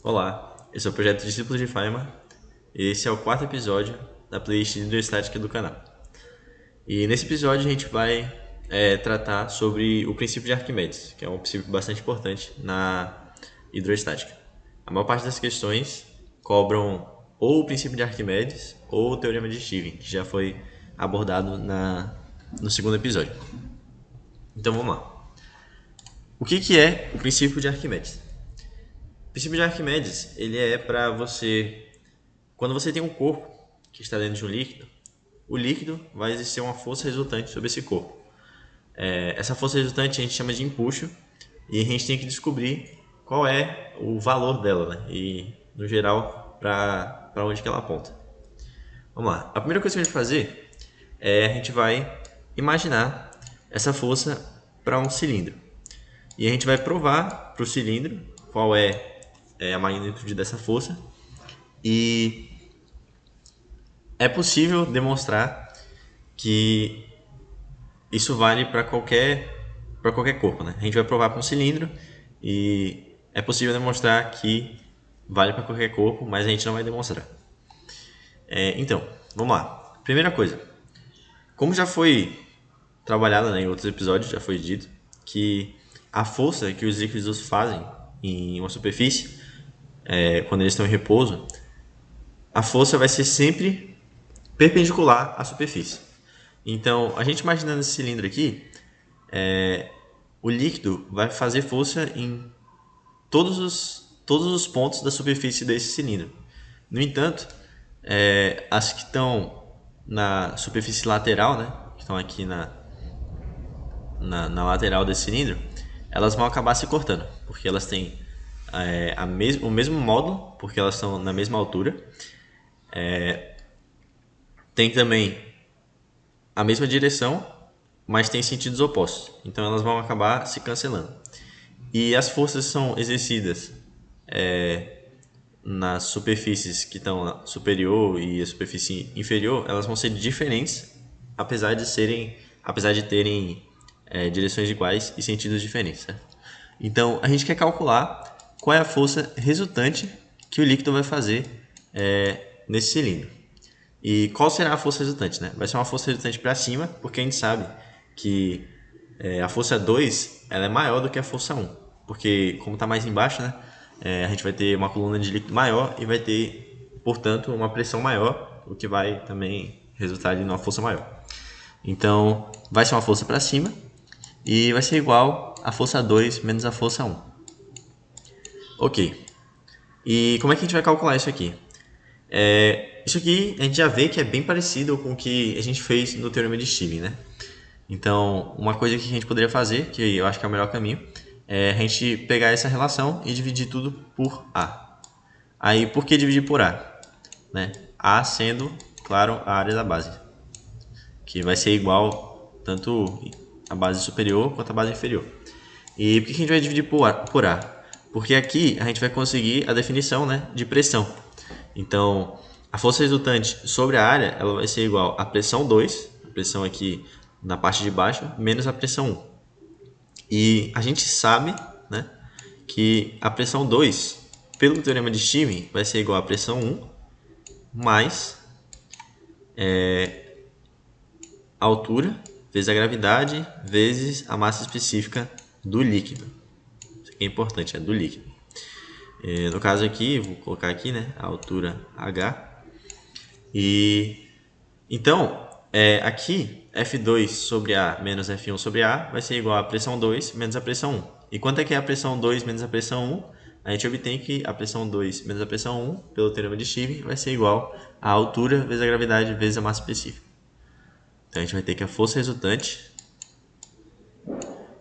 Olá, esse é o projeto Discípulos de Feynman e esse é o quarto episódio da playlist de hidroestática do canal. E nesse episódio a gente vai tratar sobre o princípio de Arquimedes, que é um princípio bastante importante na hidroestática. A maior parte das questões cobram ou o princípio de Arquimedes ou o teorema de Stevens, que já foi abordado no segundo episódio. Então vamos lá. O que é o princípio de Arquimedes? O princípio de Arquimedes ele é para você. Quando você tem um corpo que está dentro de um líquido, o líquido vai exercer uma força resultante sobre esse corpo. Essa força resultante a gente chama de empuxo e a gente tem que descobrir qual é o valor dela, né? E, no geral, para onde que ela aponta. Vamos lá. A primeira coisa que a gente vai fazer é a gente vai imaginar essa força para um cilindro. E a gente vai provar para o cilindro qual é a magnitude dessa força. E é possível demonstrar que isso vale para qualquer corpo, né? A gente vai provar para um cilindro e é possível demonstrar que vale para qualquer corpo, mas a gente não vai demonstrar. Então, vamos lá. Primeira coisa, como já foi trabalhado, né, em outros episódios, já foi dito que a força que os líquidos fazem em uma superfície, quando eles estão em repouso, a força vai ser sempre perpendicular à superfície. Então, a gente imaginando esse cilindro aqui, o líquido vai fazer força em todos os pontos da superfície desse cilindro. No entanto, as que estão na superfície lateral, né, que estão aqui na lateral desse cilindro, elas vão acabar se cortando, porque elas têm o mesmo módulo, porque elas estão na mesma altura. Tem também a mesma direção, mas tem sentidos opostos. Então elas vão acabar se cancelando. E as forças são exercidas nas superfícies que estão superior e a superfície inferior, elas vão ser diferentes, apesar de terem direções iguais e sentidos diferentes. Certo? Então a gente quer calcular qual é a força resultante que o líquido vai fazer nesse cilindro. E qual será a força resultante? Né? Vai ser uma força resultante para cima, porque a gente sabe que a força 2 ela é maior do que a força 1. Porque como está mais embaixo, né, a gente vai ter uma coluna de líquido maior e vai ter, portanto, uma pressão maior, o que vai também resultar em uma força maior. Então, vai ser uma força para cima e vai ser igual a força 2 menos a força 1. Ok. E como é que a gente vai calcular isso aqui? Isso aqui a gente já vê que é bem parecido com o que a gente fez no teorema de Stevens, né? Então, uma coisa que a gente poderia fazer, que eu acho que é o melhor caminho, é a gente pegar essa relação e dividir tudo por A. Aí, por que dividir por A? Né? A sendo, claro, a área da base, que vai ser igual tanto a base superior quanto a base inferior. E por que a gente vai dividir por A? Porque aqui a gente vai conseguir a definição, né, de pressão. Então, a força resultante sobre a área ela vai ser igual à pressão 2, a pressão aqui na parte de baixo, menos a pressão 1. E a gente sabe, né, que a pressão 2, pelo teorema de Stevens, vai ser igual à pressão 1 mais a altura vezes a gravidade vezes a massa específica do líquido. Isso aqui é importante, é do líquido. No caso aqui, vou colocar aqui, né, a altura H. E então, aqui, F2 sobre A menos F1 sobre A vai ser igual a pressão 2 menos a pressão 1. E quanto é que é a pressão 2 menos a pressão 1? A gente obtém que a pressão 2 menos a pressão 1, pelo teorema de Stevens, vai ser igual a altura vezes a gravidade vezes a massa específica. Então, a gente vai ter que a força resultante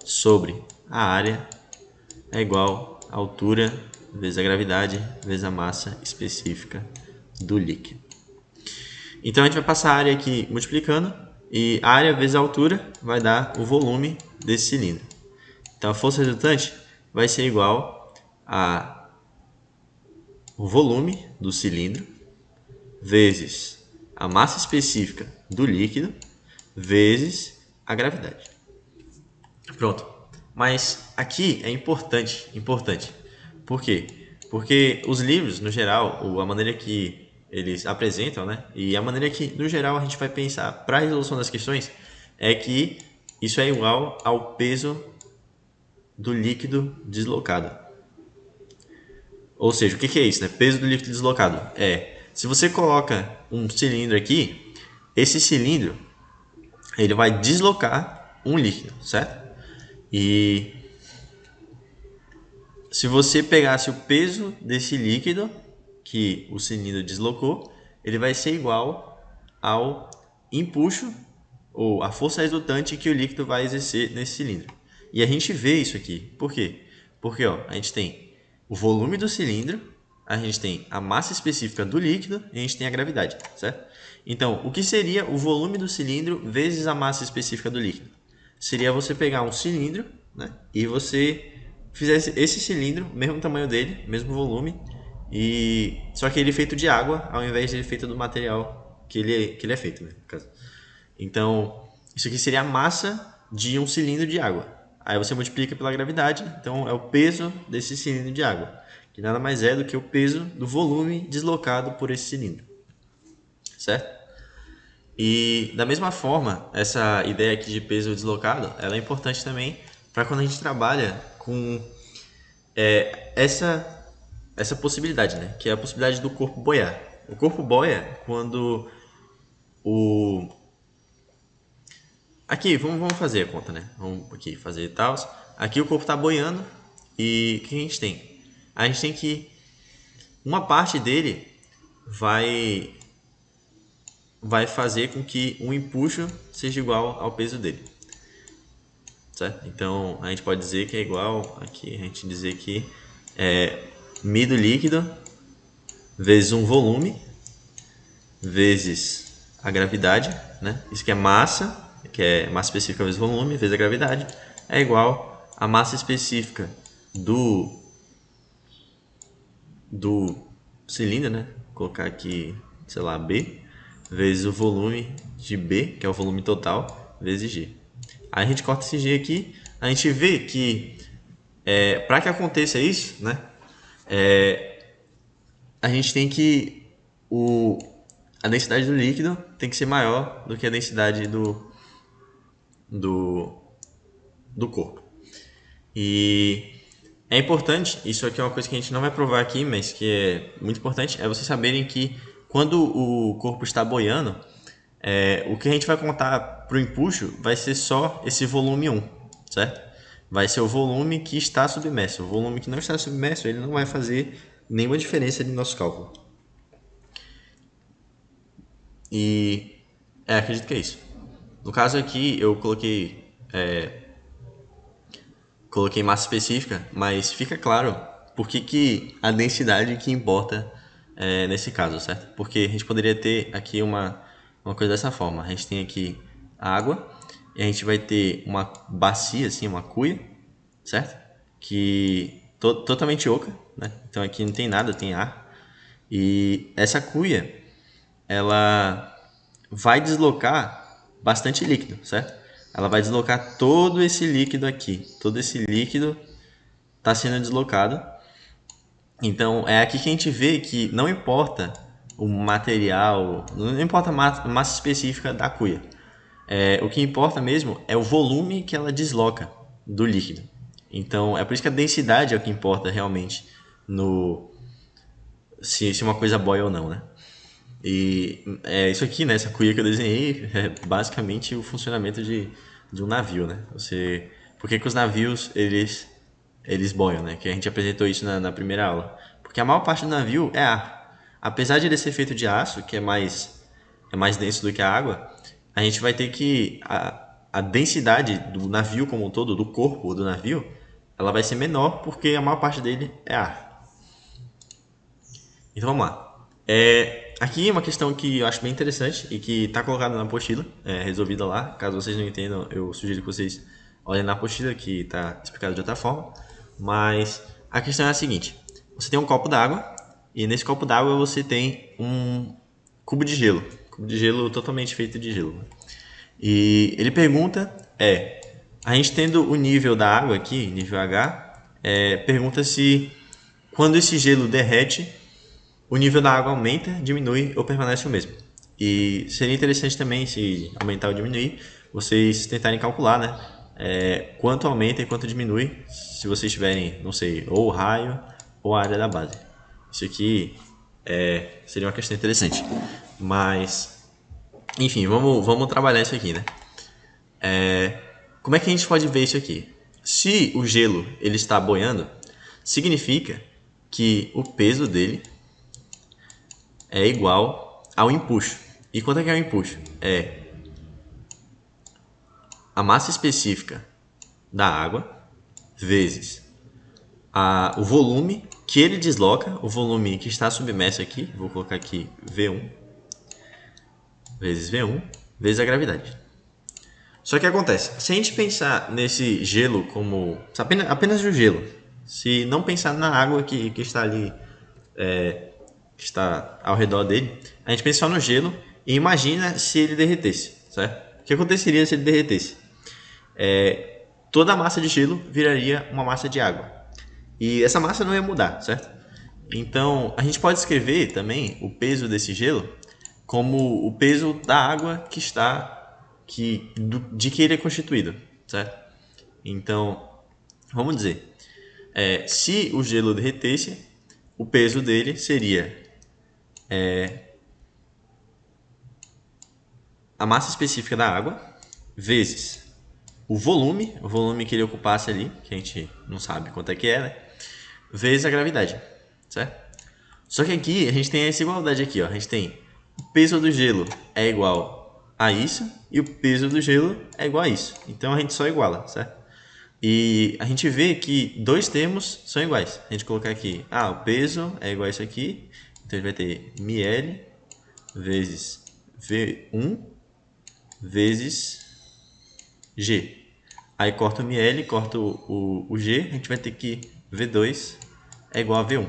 sobre a área é igual a altura vezes a gravidade vezes a massa específica do líquido. Então a gente vai passar a área aqui multiplicando e a área vezes a altura vai dar o volume desse cilindro. Então a força resultante vai ser igual a o volume do cilindro vezes a massa específica do líquido vezes a gravidade. Pronto. Mas aqui é importante. Por quê? Porque os livros, no geral, ou a maneira que eles apresentam, né? E a maneira que, no geral, a gente vai pensar para a resolução das questões é que isso é igual ao peso do líquido deslocado. Ou seja, o que é isso, né? Peso do líquido deslocado. Se você coloca um cilindro aqui, esse cilindro ele vai deslocar um líquido, certo? E se você pegasse o peso desse líquido que o cilindro deslocou, ele vai ser igual ao empuxo ou a força resultante que o líquido vai exercer nesse cilindro. E a gente vê isso aqui. Por quê? Porque a gente tem o volume do cilindro, a gente tem a massa específica do líquido e a gente tem a gravidade, certo? Então, o que seria o volume do cilindro vezes a massa específica do líquido? Seria você pegar um cilindro, né, e você fizesse esse cilindro, mesmo tamanho dele, mesmo volume, e só que ele é feito de água ao invés de ele feito do material que ele é feito, né, no caso. Então, isso aqui seria a massa de um cilindro de água. Aí você multiplica pela gravidade, então é o peso desse cilindro de água, que nada mais é do que o peso do volume deslocado por esse cilindro, certo? E da mesma forma, essa ideia aqui de peso deslocado, ela é importante também para quando a gente trabalha com essa possibilidade, né? Que é a possibilidade do corpo boiar. O corpo boia quando o... Aqui, vamos fazer a conta, né? Vamos aqui fazer tal. Aqui o corpo está boiando e o que a gente tem? A gente tem que uma parte dele vai fazer com que o empuxo seja igual ao peso dele, certo? Então a gente pode dizer que é igual aqui, a gente dizer que é μ do líquido vezes um volume vezes a gravidade, né? Isso que é massa específica vezes volume vezes a gravidade é igual a massa específica do cilindro, né? Vou colocar aqui, sei lá, B, vezes o volume de B, que é o volume total, vezes G. Aí a gente corta esse G aqui, a gente vê que para que aconteça isso, né? A gente tem que a densidade do líquido tem que ser maior do que a densidade do corpo. E é importante, isso aqui é uma coisa que a gente não vai provar aqui, mas que é muito importante, é vocês saberem que quando o corpo está boiando, o que a gente vai contar para o empuxo vai ser só esse volume 1, certo? Vai ser o volume que está submerso. O volume que não está submerso, ele não vai fazer nenhuma diferença no nosso cálculo. E acredito que é isso. No caso aqui, eu coloquei massa específica, mas fica claro por que a densidade que importa nesse caso, certo? Porque a gente poderia ter aqui uma coisa dessa forma. A gente tem aqui a água e a gente vai ter uma bacia, assim, uma cuia, certo? Que totalmente oca, né? Então aqui não tem nada, tem ar. E essa cuia, ela vai deslocar bastante líquido, certo? Ela vai deslocar todo esse líquido aqui. Todo esse líquido está sendo deslocado. Então é aqui que a gente vê que não importa o material, não importa a massa específica da cuia. O que importa mesmo é o volume que ela desloca do líquido. Então é por isso que a densidade é o que importa realmente no se uma coisa boia ou não, né? E isso aqui, né, essa cuia que eu desenhei é basicamente o funcionamento de um navio, né? Por que os navios eles boiam, né? Que a gente apresentou isso na primeira aula. Porque a maior parte do navio é ar. Apesar de ele ser feito de aço, que é mais denso do que a água, a gente vai ter que a densidade do navio como um todo, do corpo do navio, ela vai ser menor porque a maior parte dele é ar. Então vamos lá. Aqui é uma questão que eu acho bem interessante e que está colocada na apostila, resolvida lá. Caso vocês não entendam, eu sugiro que vocês olhem na apostila que está explicado de outra forma. Mas a questão é a seguinte: você tem um copo d'água e nesse copo d'água você tem um cubo de gelo totalmente feito de gelo. E ele pergunta a gente tendo o nível da água aqui, nível H, pergunta se quando esse gelo derrete, o nível da água aumenta, diminui ou permanece o mesmo. E seria interessante também, se aumentar ou diminuir, vocês tentarem calcular, né? Quanto aumenta e quanto diminui, se vocês tiverem, não sei, ou o raio ou a área da base. Isso aqui seria uma questão interessante. Mas, enfim, vamos trabalhar isso aqui, né? Como é que a gente pode ver isso aqui? Se o gelo ele está boiando, significa que o peso dele é igual ao empuxo. E quanto é que é o empuxo? É a massa específica da água vezes o volume que ele desloca, o volume que está submerso aqui, vou colocar aqui V1, vezes V1, vezes a gravidade. Só que acontece, se a gente pensar nesse gelo como apenas o gelo, se não pensar na água que está ali, que está ao redor dele, a gente pensa só no gelo e imagina se ele derretesse, certo? O que aconteceria se ele derretesse? Toda a massa de gelo viraria uma massa de água. E essa massa não ia mudar, certo? Então, a gente pode escrever também o peso desse gelo como o peso da água de que ele é constituído, certo? Então, vamos dizer, se o gelo derretesse, o peso dele seria a massa específica da água vezes o volume que ele ocupasse ali, que a gente não sabe quanto é que é, né? Vezes a gravidade, certo? Só que aqui a gente tem essa igualdade aqui, ó. A gente tem o peso do gelo é igual a isso e o peso do gelo é igual a isso. Então a gente só iguala, certo? E a gente vê que dois termos são iguais. A gente colocar aqui, o peso é igual a isso aqui, então a gente vai ter ml vezes V1 vezes G. Aí corta o ml, corta o G, a gente vai ter que V2 é igual a V1.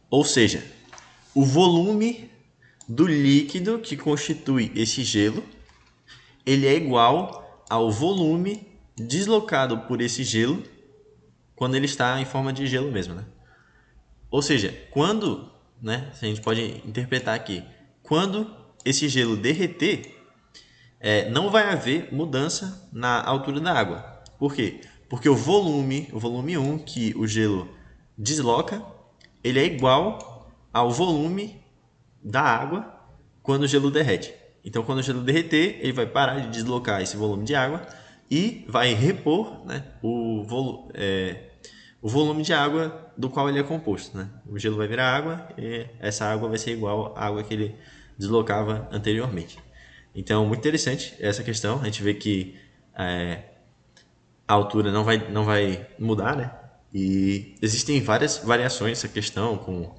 Ou seja, o volume do líquido que constitui esse gelo, ele é igual ao volume deslocado por esse gelo quando ele está em forma de gelo mesmo, né? Ou seja, quando, né, a gente pode interpretar aqui, quando esse gelo derreter, não vai haver mudança na altura da água. Por quê? Porque o volume 1 que o gelo desloca, ele é igual ao volume da água quando o gelo derrete. Então, quando o gelo derreter, ele vai parar de deslocar esse volume de água e vai repor, né, o volume de água do qual ele é composto, né? O gelo vai virar água e essa água vai ser igual à água que ele deslocava anteriormente. Então, muito interessante essa questão. A gente vê que a altura não vai mudar, né? E existem várias variações dessa questão, com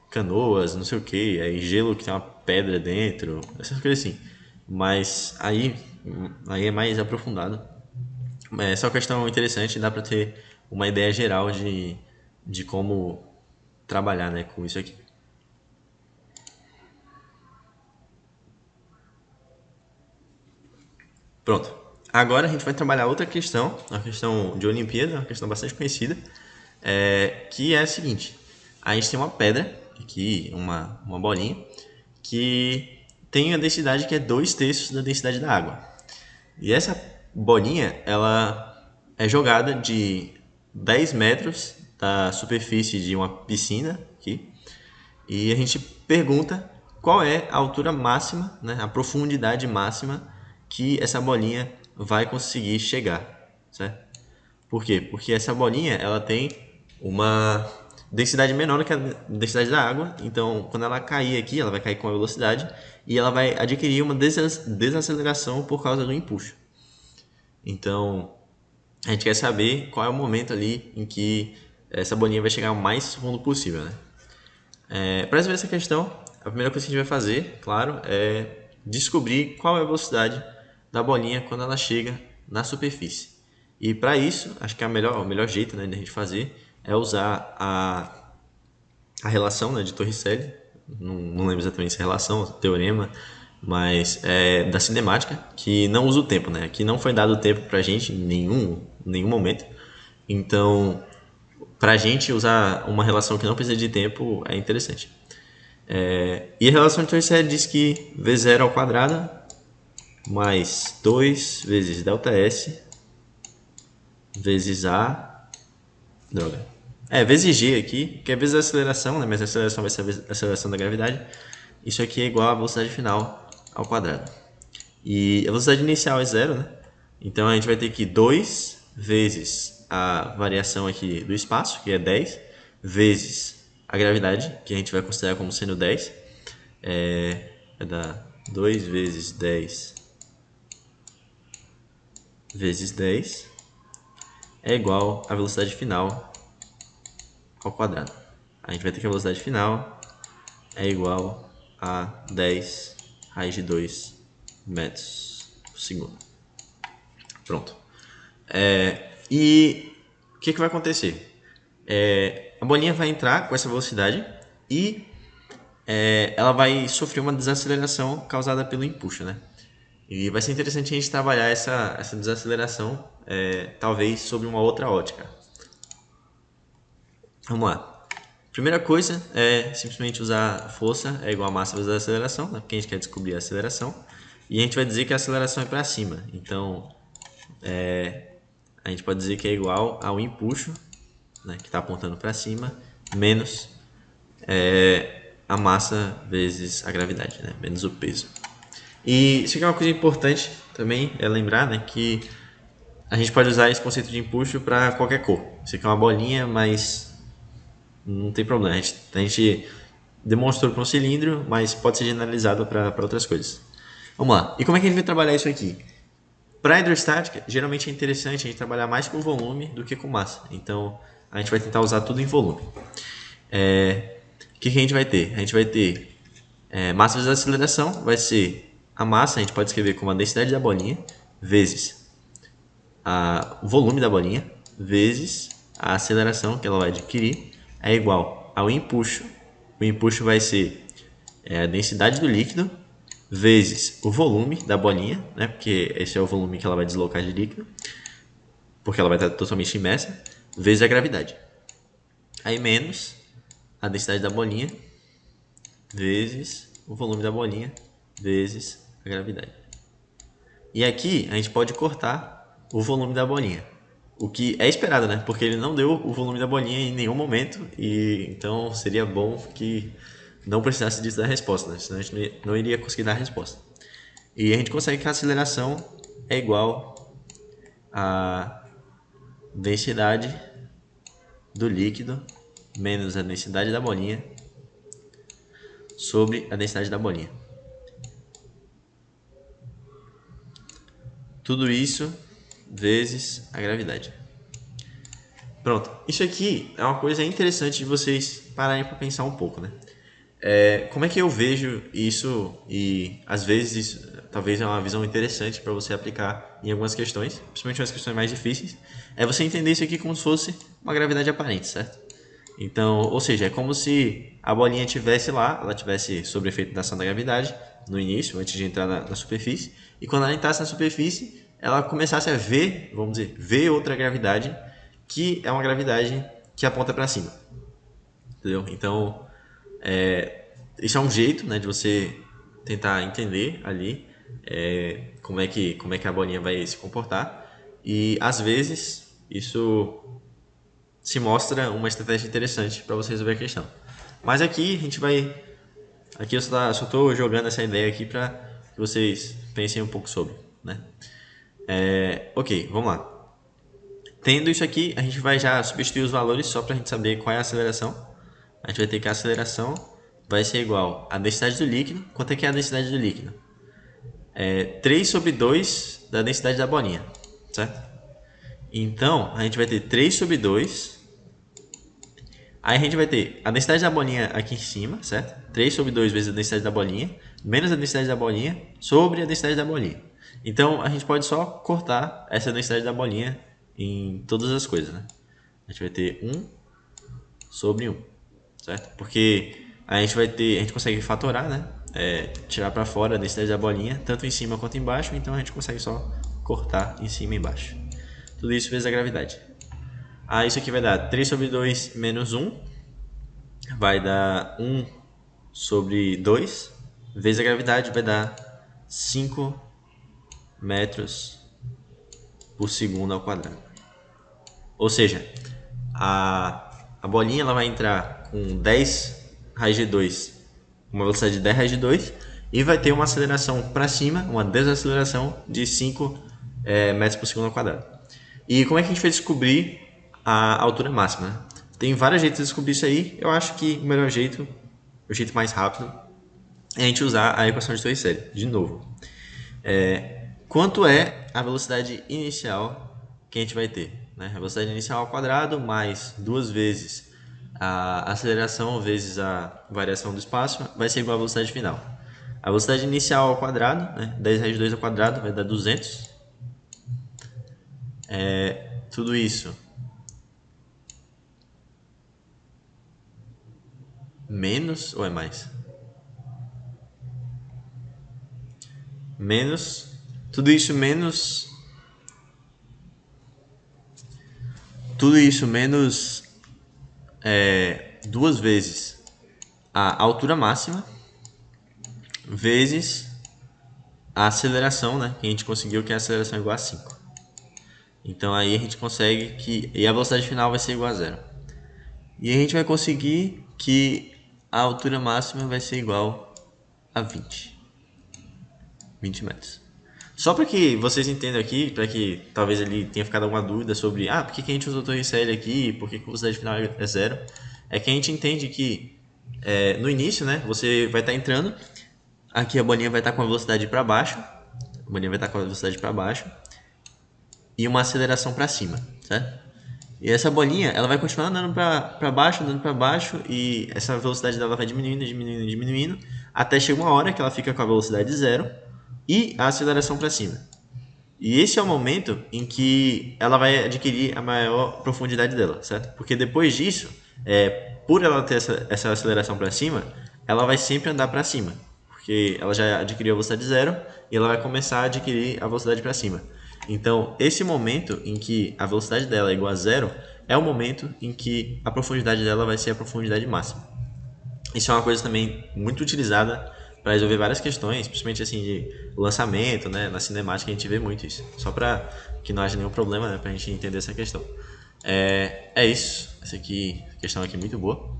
canoas, não sei o que, aí gelo que tem uma pedra dentro, essas coisas assim. Mas aí é mais aprofundado. Essa é uma questão interessante, dá para ter uma ideia geral de como trabalhar, né, com isso aqui. Pronto. Agora a gente vai trabalhar outra questão, uma questão de Olimpíada, uma questão bastante conhecida, que é a seguinte. A gente tem uma pedra, aqui, uma bolinha, que tem a densidade que é 2/3 da densidade da água. E essa bolinha, ela é jogada de 10 metros da superfície de uma piscina aqui, e a gente pergunta qual é a altura máxima, né, a profundidade máxima que essa bolinha vai conseguir chegar, certo? Por quê? Porque essa bolinha ela tem uma densidade menor do que a densidade da água, então quando ela cair aqui, ela vai cair com a velocidade e ela vai adquirir uma desaceleração por causa do empuxo. Então, a gente quer saber qual é o momento ali em que essa bolinha vai chegar o mais fundo possível, né? Para resolver essa questão, a primeira coisa que a gente vai fazer, claro, é descobrir qual é a velocidade da bolinha quando ela chega na superfície. E para isso, acho que o melhor jeito, né, de a gente fazer é usar a relação, né, de Torricelli, não lembro exatamente se é relação, teorema, mas da cinemática, que não usa o tempo, né? Aqui não foi dado tempo para a gente em nenhum momento. Então, para a gente usar uma relação que não precisa de tempo é interessante. E a relação de Torsed diz que v0 mais 2 vezes ΔS vezes A, vezes G aqui, que é vezes a aceleração, né? Mas a aceleração vai ser a aceleração da gravidade. Isso aqui é igual à velocidade final ao quadrado. E a velocidade inicial é 0, né? Então a gente vai ter que 2 vezes a variação aqui do espaço, que é 10, vezes a gravidade, que a gente vai considerar como sendo 10. Vai dar 2 vezes 10 vezes 10 é igual à velocidade final ao quadrado. A gente vai ter que a velocidade final é igual a 10 raiz de 2 metros por segundo. Pronto. E o que vai acontecer? A bolinha vai entrar com essa velocidade e ela vai sofrer uma desaceleração causada pelo empuxo, né? E vai ser interessante a gente trabalhar essa desaceleração, talvez sobre uma outra ótica. Vamos lá. Primeira coisa é simplesmente usar força é igual a massa vezes a aceleração, né? Porque a gente quer descobrir a aceleração. E a gente vai dizer que a aceleração é para cima. Então, a gente pode dizer que é igual ao empuxo, né, que está apontando para cima, menos a massa vezes a gravidade, né, menos o peso. E isso aqui é uma coisa importante também, é lembrar, né, que a gente pode usar esse conceito de empuxo para qualquer cor. Isso aqui é uma bolinha, mas não tem problema. A gente demonstrou para um cilindro, mas pode ser generalizado para outras coisas. Vamos lá. E como é que a gente vai trabalhar isso aqui? Para hidrostática, geralmente é interessante a gente trabalhar mais com volume do que com massa. Então, a gente vai tentar usar tudo em volume. O que a gente vai ter? A gente vai ter massa vezes a aceleração, vai ser a massa, a gente pode escrever como a densidade da bolinha, vezes o volume da bolinha, vezes a aceleração que ela vai adquirir, é igual ao empuxo. O empuxo vai ser a densidade do líquido, vezes o volume da bolinha, né? Porque esse é o volume que ela vai deslocar de líquido, porque ela vai estar totalmente imersa, vezes a gravidade. Aí menos a densidade da bolinha, vezes o volume da bolinha, vezes a gravidade. E aqui a gente pode cortar o volume da bolinha, o que é esperado, né? Porque ele não deu o volume da bolinha em nenhum momento, e então seria bom que não precisasse disso da resposta, né? Senão a gente não iria conseguir dar a resposta. E a gente consegue que a aceleração é igual a densidade do líquido menos a densidade da bolinha sobre a densidade da bolinha. Tudo isso vezes a gravidade. Pronto. Isso aqui é uma coisa interessante de vocês pararem para pensar um pouco, né? Como é que eu vejo isso e às vezes isso, talvez é uma visão interessante para você aplicar em algumas questões, principalmente nas questões mais difíceis, é você entender isso aqui como se fosse uma gravidade aparente, certo? Então, ou seja, é como se a bolinha estivesse lá, ela estivesse sob efeito da ação da gravidade no início, antes de entrar na superfície, e quando ela entrasse na superfície, ela começasse a ver, vamos dizer, ver outra gravidade, que é uma gravidade que aponta para cima. Entendeu? Então, isso é um jeito, né, de você tentar entender ali como é que a bolinha vai se comportar, e às vezes isso se mostra uma estratégia interessante para você resolver a questão. Mas aqui a gente vai, aqui eu só estou jogando essa ideia aqui para que vocês pensem um pouco sobre, né? Ok, vamos lá. Tendo isso aqui, a gente vai já substituir os valores só para a gente saber qual é a aceleração. A gente vai ter que a aceleração vai ser igual à densidade do líquido. Quanto é que é a densidade do líquido? 3 sobre 2 da densidade da bolinha, certo? Então, a gente vai ter 3 sobre 2. Aí a gente vai ter a densidade da bolinha aqui em cima, certo? 3 sobre 2 vezes a densidade da bolinha, menos a densidade da bolinha sobre a densidade da bolinha. Então, a gente pode só cortar essa densidade da bolinha em todas as coisas, né? A gente vai ter 1 sobre 1, certo? Porque a gente consegue fatorar, né? Tirar para fora a densidade da bolinha, tanto em cima quanto embaixo, então a gente consegue só cortar em cima e embaixo. Tudo isso vezes a gravidade. Aí isso aqui vai dar 3 sobre 2 menos 1, vai dar 1 sobre 2, vezes a gravidade vai dar 5 metros por segundo ao quadrado. Ou seja, a bolinha ela vai entrar com 10 raiz de 2, uma velocidade de 10 raiz de 2, e vai ter uma aceleração para cima, uma desaceleração de 5 metros por segundo ao quadrado. E como é que a gente vai descobrir a altura máxima, né? Tem vários jeitos de descobrir isso aí. Eu acho que o melhor jeito, o jeito mais rápido, é a gente usar a equação de Torricelli, de novo. Quanto é a velocidade inicial que a gente vai ter? Né? A velocidade inicial ao quadrado mais 2 vezes a aceleração vezes a variação do espaço vai ser igual à velocidade final. A velocidade inicial ao quadrado, né? 10 raiz de 2 ao quadrado vai dar 200. Tudo isso menos ou é mais? Menos. Tudo isso menos. Tudo isso menos 2 vezes a altura máxima vezes a aceleração, né? Que a gente conseguiu que a aceleração é igual a 5. Então aí a gente consegue que... E a velocidade final vai ser igual a 0. E a gente vai conseguir que a altura máxima vai ser igual a 20 metros. Só para que vocês entendam aqui, para que talvez ele tenha ficado alguma dúvida sobre por que a gente usou Torricelli aqui, por que a velocidade final é 0, é que a gente entende que no início, né, você vai estar entrando, aqui a bolinha vai estar com a velocidade para baixo, e uma aceleração para cima, certo? E essa bolinha, ela vai continuar andando para baixo, e essa velocidade dela vai diminuindo, até chegar uma hora que ela fica com a velocidade 0 e a aceleração para cima. E esse é o momento em que ela vai adquirir a maior profundidade dela, certo? Porque depois disso, por ela ter essa aceleração para cima, ela vai sempre andar para cima, porque ela já adquiriu a velocidade 0 e ela vai começar a adquirir a velocidade para cima. Então, esse momento em que a velocidade dela é igual a 0 é o momento em que a profundidade dela vai ser a profundidade máxima. Isso é uma coisa também muito utilizada para resolver várias questões, principalmente assim de lançamento, né? Na cinemática a gente vê muito isso. Só para que não haja nenhum problema, né? Para a gente entender essa questão. É isso. Essa questão aqui é muito boa.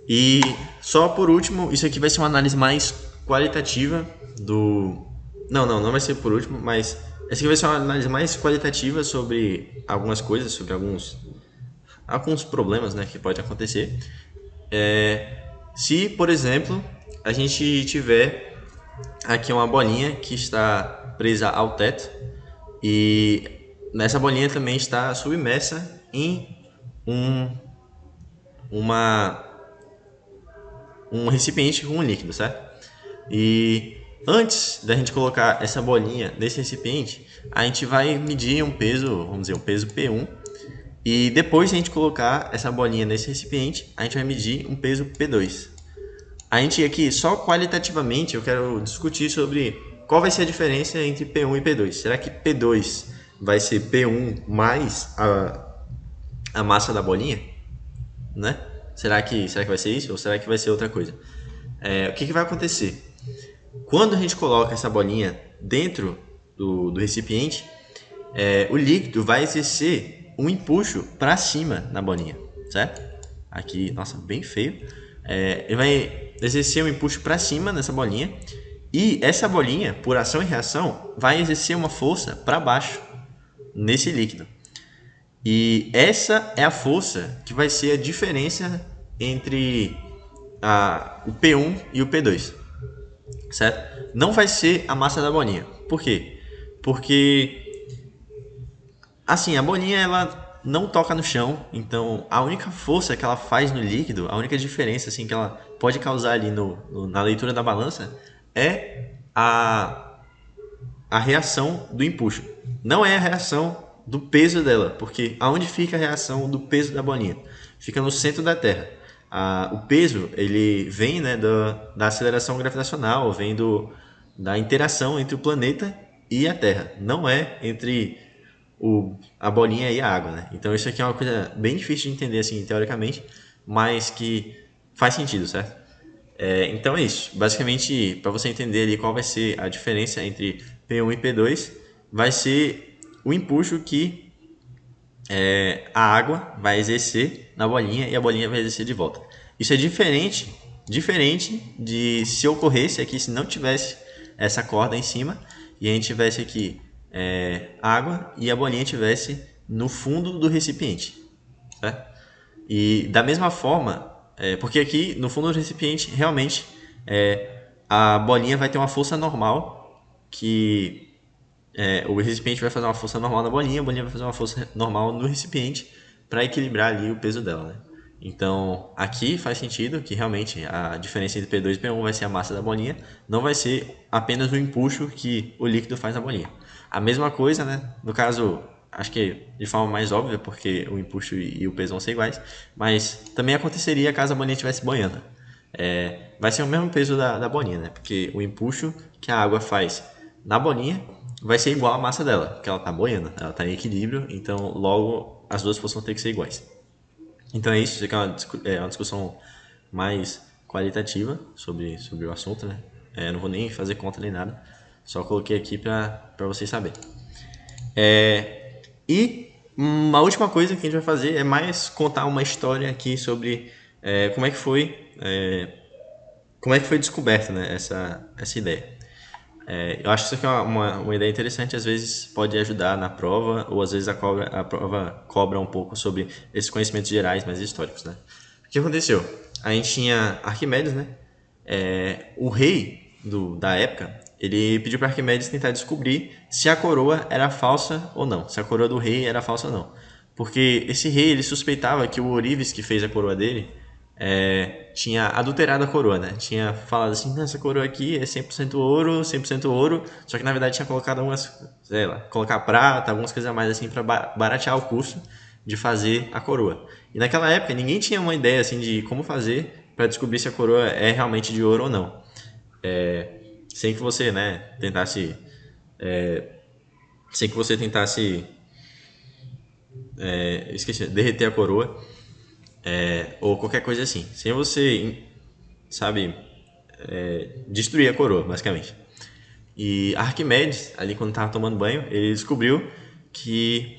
E só por último, isso aqui vai ser uma análise mais qualitativa do... Não vai ser por último, mas essa aqui vai ser uma análise mais qualitativa sobre algumas coisas, sobre alguns problemas, né, que pode acontecer. Se, por exemplo, a gente tiver aqui uma bolinha que está presa ao teto e nessa bolinha também está submersa em um recipiente com um líquido, certo? E antes da gente colocar essa bolinha nesse recipiente, a gente vai medir um peso, vamos dizer, um peso P1. E depois de a gente colocar essa bolinha nesse recipiente, a gente vai medir um peso P2. A gente aqui, só qualitativamente, eu quero discutir sobre qual vai ser a diferença entre P1 e P2. Será que P2 vai ser P1 mais a massa da bolinha? Né? Será que vai ser isso? Ou será que vai ser outra coisa? O que vai acontecer? Quando a gente coloca essa bolinha dentro do recipiente, o líquido vai exercer um empuxo para cima na bolinha, certo? Aqui, nossa, bem feio. Ele vai exercer um empuxo para cima nessa bolinha e essa bolinha, por ação e reação, vai exercer uma força para baixo nesse líquido. E essa é a força que vai ser a diferença entre o P1 e o P2, certo? Não vai ser a massa da bolinha. Por quê? Porque assim, a bolinha ela não toca no chão, então a única força que ela faz no líquido, a única diferença assim que ela pode causar ali na leitura da balança é a reação do empuxo. Não é a reação do peso dela, porque aonde fica a reação do peso da bolinha? Fica no centro da Terra. O peso ele vem, né, da aceleração gravitacional, vem da interação entre o planeta e a Terra. Não é entre a bolinha e a água, né? Então isso aqui é uma coisa bem difícil de entender assim teoricamente, mas que faz sentido, certo? Então é isso. Basicamente, para você entender ali qual vai ser a diferença entre P1 e P2, vai ser o empuxo que a água vai exercer na bolinha e a bolinha vai exercer de volta. Isso é diferente de se ocorresse aqui se não tivesse essa corda em cima e a gente tivesse aqui água e a bolinha tivesse no fundo do recipiente, certo? E da mesma forma, porque aqui no fundo do recipiente realmente a bolinha vai ter uma força normal que o recipiente vai fazer uma força normal na bolinha, a bolinha vai fazer uma força normal no recipiente para equilibrar ali o peso dela, né? Então, aqui faz sentido que realmente a diferença entre P2 e P1 vai ser a massa da bolinha, não vai ser apenas o empuxo que o líquido faz na bolinha. A mesma coisa, né? No caso, acho que de forma mais óbvia, porque o empuxo e o peso vão ser iguais, mas também aconteceria caso a bolinha estivesse boiando. Vai ser o mesmo peso da bolinha, né? Porque o empuxo que a água faz na bolinha vai ser igual à massa dela, porque ela está boiando, ela está em equilíbrio, então logo as duas forças vão ter que ser iguais. Então é isso, isso aqui é uma discussão mais qualitativa sobre o assunto, né? Não vou nem fazer conta nem nada, só coloquei aqui para vocês saberem. E uma última coisa que a gente vai fazer é mais contar uma história aqui sobre como é que foi descoberta, né, essa ideia. Eu acho que isso aqui é uma ideia interessante, às vezes pode ajudar na prova, ou às vezes a prova cobra um pouco sobre esses conhecimentos gerais mais históricos, né? O que aconteceu? A gente tinha Arquimedes, né? O rei da época, ele pediu para Arquimedes tentar descobrir se a coroa era falsa ou não, se a coroa do rei era falsa ou não. Porque esse rei, ele suspeitava que o Ourives, que fez a coroa dele, tinha adulterado a coroa, né? Tinha falado assim, essa coroa aqui é 100% ouro, só que na verdade tinha colocado sei lá, colocar prata, algumas coisas a mais assim para baratear o custo de fazer a coroa. E naquela época ninguém tinha uma ideia assim de como fazer para descobrir se a coroa é realmente de ouro ou não. Sem que você, né, tentasse esqueci, derreter a coroa ou qualquer coisa assim. Sem você, sabe, destruir a coroa, basicamente. E Arquimedes, ali quando estava tomando banho, ele descobriu que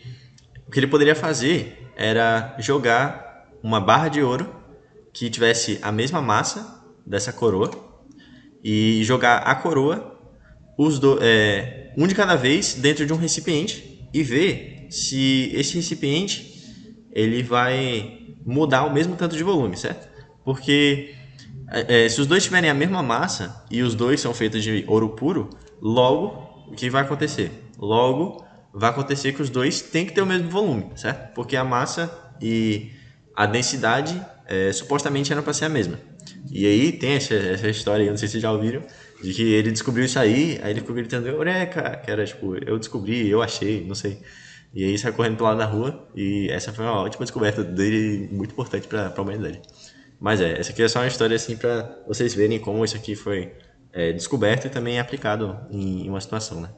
o que ele poderia fazer era jogar uma barra de ouro que tivesse a mesma massa dessa coroa e jogar a coroa, um de cada vez, dentro de um recipiente e ver se esse recipiente ele vai mudar o mesmo tanto de volume, certo? Porque se os dois tiverem a mesma massa e os dois são feitos de ouro puro, logo o que vai acontecer? Logo vai acontecer que os dois têm que ter o mesmo volume, certo? Porque a massa e a densidade supostamente eram para ser a mesma. E aí tem essa história aí, não sei se vocês já ouviram, de que ele descobriu isso aí ele ficou gritando, Eureka! Que era tipo, eu descobri, eu achei, não sei. E aí saiu correndo pro lado da rua e essa foi uma ótima descoberta dele, muito importante para a humanidade. Mas essa aqui é só uma história assim para vocês verem como isso aqui foi descoberto e também aplicado em uma situação, né?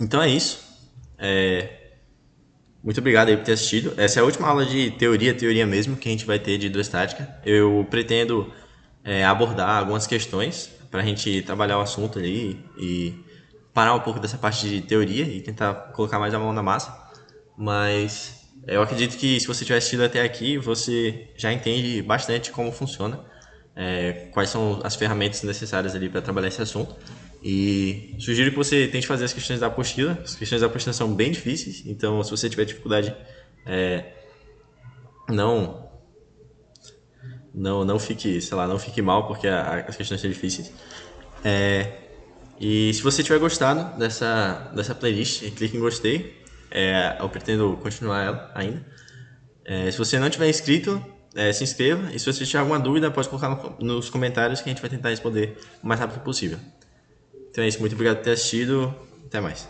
Então é isso. Muito obrigado aí por ter assistido. Essa é a última aula de teoria mesmo que a gente vai ter de hidrostática. Eu pretendo abordar algumas questões para a gente trabalhar o assunto ali e parar um pouco dessa parte de teoria e tentar colocar mais a mão na massa. Mas eu acredito que se você tiver assistido até aqui, você já entende bastante como funciona, quais são as ferramentas necessárias ali para trabalhar esse assunto. E sugiro que você tente fazer as questões da apostila. As questões da apostila são bem difíceis, então se você tiver dificuldade, não fique, sei lá, não fique mal porque as questões são difíceis. E se você tiver gostado dessa playlist, clique em gostei. Eu pretendo continuar ela ainda. Se você não tiver inscrito, se inscreva. E se você tiver alguma dúvida, pode colocar nos comentários que a gente vai tentar responder o mais rápido possível. Então é isso, muito obrigado por ter assistido. Até mais.